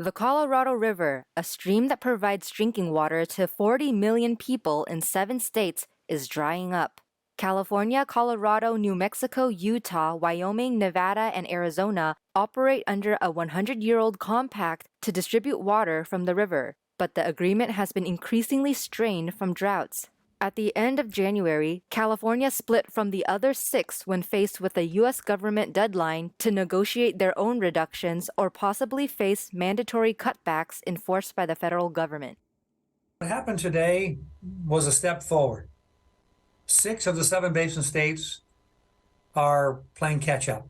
The Colorado River, a stream that provides drinking water to 40 million people in 7 states, is drying up. California, Colorado, New Mexico, Utah, Wyoming, Nevada, and Arizona operate under a 100-year-old compact to distribute water from the river, but the agreement has been increasingly strained from droughts. At the end of January, California split from the other 6 when faced with a U.S. government deadline to negotiate their own reductions or possibly face mandatory cutbacks enforced by the federal government. What happened today was a step forward. 6 of the 7 basin states are playing catch-up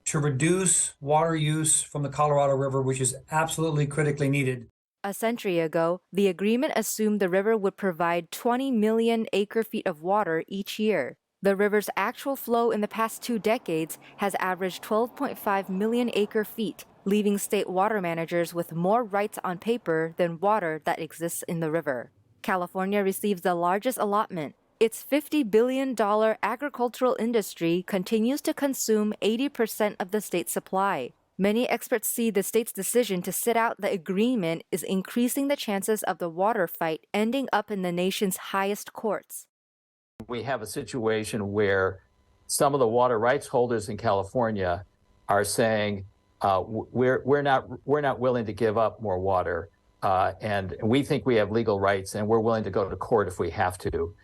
to reduce water use from the Colorado River, which is absolutely critically needed. A century ago, the agreement assumed the river would provide 20 million acre-feet of water each year. The river's actual flow in the past 2 decades has averaged 12.5 million acre-feet, leaving state water managers with more rights on paper than water that exists in the river. California receives the largest allotment. Its $50 billion agricultural industry continues to consume 80% of the state's supply. Many experts see the state's decision to sit out the agreement is increasing the chances of the water fight ending up in the nation's highest courts. We have a situation where some of the water rights holders in California are saying we're not willing to give up more water, and we think we have legal rights, and we're willing to go to court if we have to.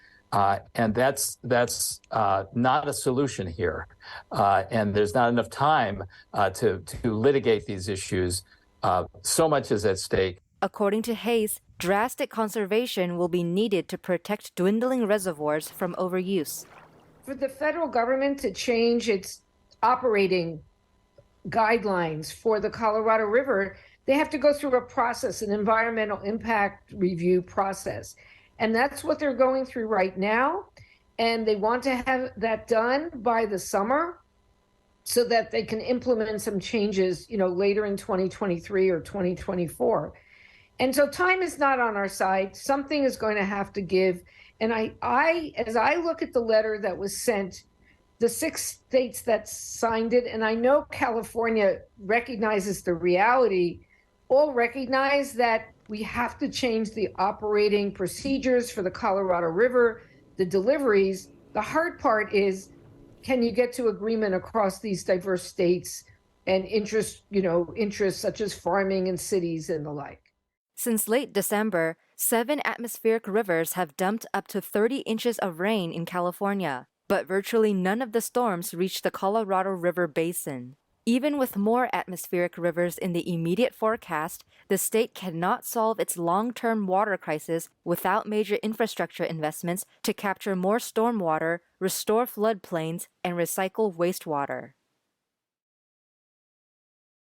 And that's not a solution here. And there's not enough time to litigate these issues. So much is at stake. According to Hayes, drastic conservation will be needed to protect dwindling reservoirs from overuse. For the federal government to change its operating guidelines for the Colorado River, they have to go through a process, an environmental impact review process. And that's what they're going through right now. And they want to have that done by the summer so that they can implement some changes, later in 2023 or 2024. And so time is not on our side. Something is going to have to give. And as I look at the letter that was sent, the 6 states that signed it, and I know California recognizes the reality, all recognize that we have to change the operating procedures for the Colorado River, the deliveries. The hard part is, can you get to agreement across these diverse states and interests such as farming and cities and the like? Since late December, 7 atmospheric rivers have dumped up to 30 inches of rain in California, but virtually none of the storms reached the Colorado River basin. Even with more atmospheric rivers in the immediate forecast, the state cannot solve its long-term water crisis without major infrastructure investments to capture more stormwater, restore floodplains, and recycle wastewater.